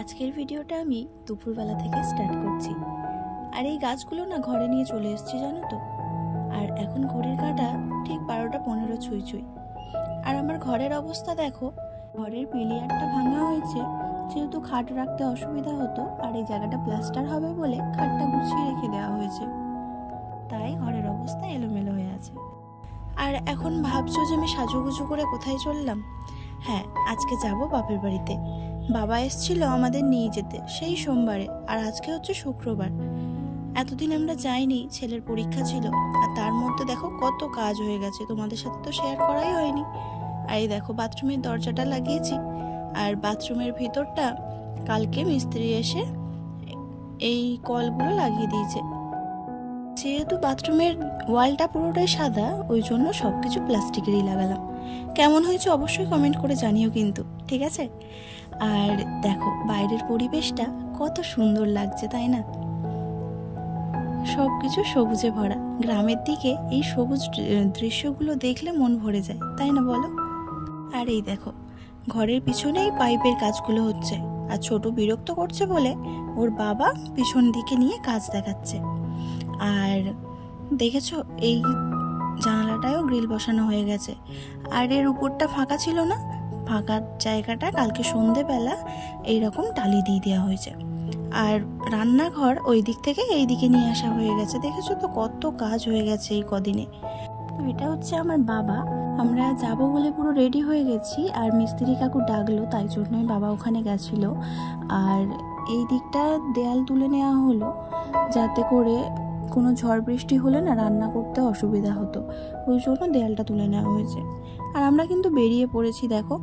আজকের ভিডিওটা আমি দুপুরবেলা থেকে স্টার্ট করছি। আর এই গাছগুলো না ঘরে নিয়ে চলে এসেছি জানো তো। আর এখন ঘড়ির কাঁটা ঠিক 12টা 15 ছুঁই ছুঁই। আর আমার ঘরের অবস্থা দেখো, ঘরের পিলিয়ারটা ভাঙা হয়েছে, যেহেতু খাট রাখতে অসুবিধা হতো আর এই জায়গাটা প্লাস্টার হবে বলে খাটটা গুছিয়ে রেখে দেওয়া হয়েছে, তাই ঘরের অবস্থা এলোমেলো হয়ে আছে। আর এখন ভাবছো যে আমি সাজুগুজু করে কোথায় চললাম? হ্যাঁ, আজকে যাব বাপের বাড়িতে। বাবা এসেছিল আমাদের নিয়ে যেতে সেই সোমবারে, আর আজকে হচ্ছে শুক্রবার। এতদিন আমরা যাইনি, ছেলের পরীক্ষা ছিল, আর তার মধ্যে দেখো কত কাজ হয়ে গেছে, তোমাদের সাথে তো শেয়ার করাই হয়নি। আর এই দেখো বাথরুমের দরজাটা লাগিয়েছি, আর বাথরুমের ভিতরটা কালকে মিস্ত্রি এসে এই কলগুলো লাগিয়ে দিয়েছে। যেহেতু বাথরুমের ওয়ালটা পুরোটাই সাদা, ওই জন্য সব কিছু প্লাস্টিকেরই লাগালাম। কেমন হয়েছে অবশ্যই কমেন্ট করে জানিও কিন্তু, ঠিক আছে? আর দেখো বাইরের পরিবেশটা কত সুন্দর লাগছে, তাই না? সব কিছু সবুজে ভরা। গ্রামের দিকে এই সবুজ দৃশ্যগুলো দেখলে মন ভরে যায়, তাই না বলো? আর এই দেখো ঘরের পিছনেই পাইপের কাজগুলো হচ্ছে, আর ছোট বিরক্ত করছে বলে ওর বাবা পিছন দিকে নিয়ে কাজ দেখাচ্ছে। আর দেখেছো এই জানালাটায়ও গ্রিল বসানো হয়ে গেছে। আর এর উপরটা ফাঁকা ছিল না, ফাঁকা জায়গাটা কালকে সন্ধেবেলা এইরকম টালি দিয়ে দেওয়া হয়েছে। আর রান্নাঘর ওই দিক থেকে এই দিকে নিয়ে আসা হয়ে গেছে। দেখেছো তো কত কাজ হয়ে গেছে এই কদিনে। তো এটা হচ্ছে আমার বাবা। আমরা যাব বলে পুরো রেডি হয়ে গেছি, আর মিস্ত্রি কাকু ডাকলো, তাই জন্যই বাবা ওখানে গেছিল। আর এই দিকটা দেয়াল তুলে নেওয়া হলো, যাতে করে কোনো ঝড় বৃষ্টি হলে না রান্না করতে অসুবিধা হতো, ওই জন্য দেয়ালটা তুলে নেওয়া হয়েছে। আর আমরা কিন্তু বেরিয়ে পড়েছি। দেখো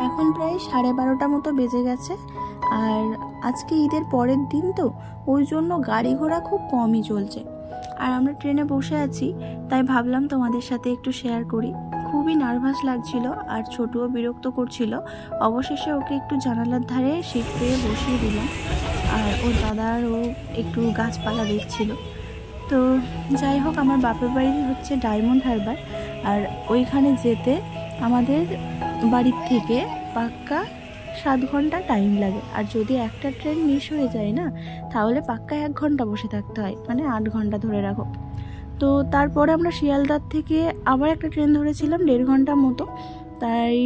এখন প্রায় 12:30 মতো বেজে গেছে। আর আজকে ঈদের পরের দিন তো, ওই জন্য গাড়ি ঘোড়া খুব কমই চলছে। আর আমরা ট্রেনে বসে আছি, তাই ভাবলাম তোমাদের সাথে একটু শেয়ার করি। খুবই নার্ভাস লাগছিল, আর ছোটও বিরক্ত করছিল। অবশেষে ওকে একটু জানালার ধারে সিট পেয়ে বসিয়ে দিলাম, আর ওর দাদারও একটু গাছপালা দেখছিল। তো যাই হোক, আমার বাপের বাড়ি হচ্ছে ডায়মন্ড হারবার, আর ওইখানে যেতে আমাদের বাড়ির থেকে পাক্কা 7 ঘন্টা টাইম লাগে। আর যদি একটা ট্রেন মিস হয়ে যায় না, তাহলে পাক্কা 1 ঘন্টা বসে থাকতে হয়, মানে 8 ঘন্টা ধরে রাখো। তো তারপরে আমরা শিয়ালদার থেকে আবার একটা ট্রেন ধরেছিলাম 1.5 ঘন্টার মতো, তাই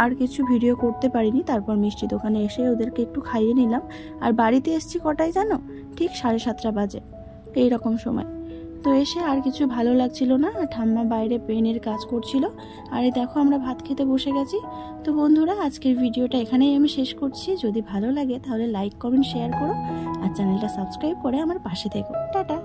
আর কিছু ভিডিও করতে পারিনি। তারপর মিষ্টি দোকানে এসে ওদেরকে একটু খাইয়ে নিলাম। আর বাড়িতে এসেছি কটায় জানো? ঠিক 7:30 বাজে এইরকম সময়। তো এসে আর কিছু ভালো লাগছিল না, আর ঠাম্মা বাইরে পেনের কাজ করছিল। আর এই দেখো আমরা ভাত খেতে বসে গেছি। তো বন্ধুরা, আজকের ভিডিওটা এখানেই আমি শেষ করছি। যদি ভালো লাগে তাহলে লাইক কমেন্ট শেয়ার করো, আর চ্যানেলটা সাবস্ক্রাইব করে আমার পাশে থেকো। টাটা।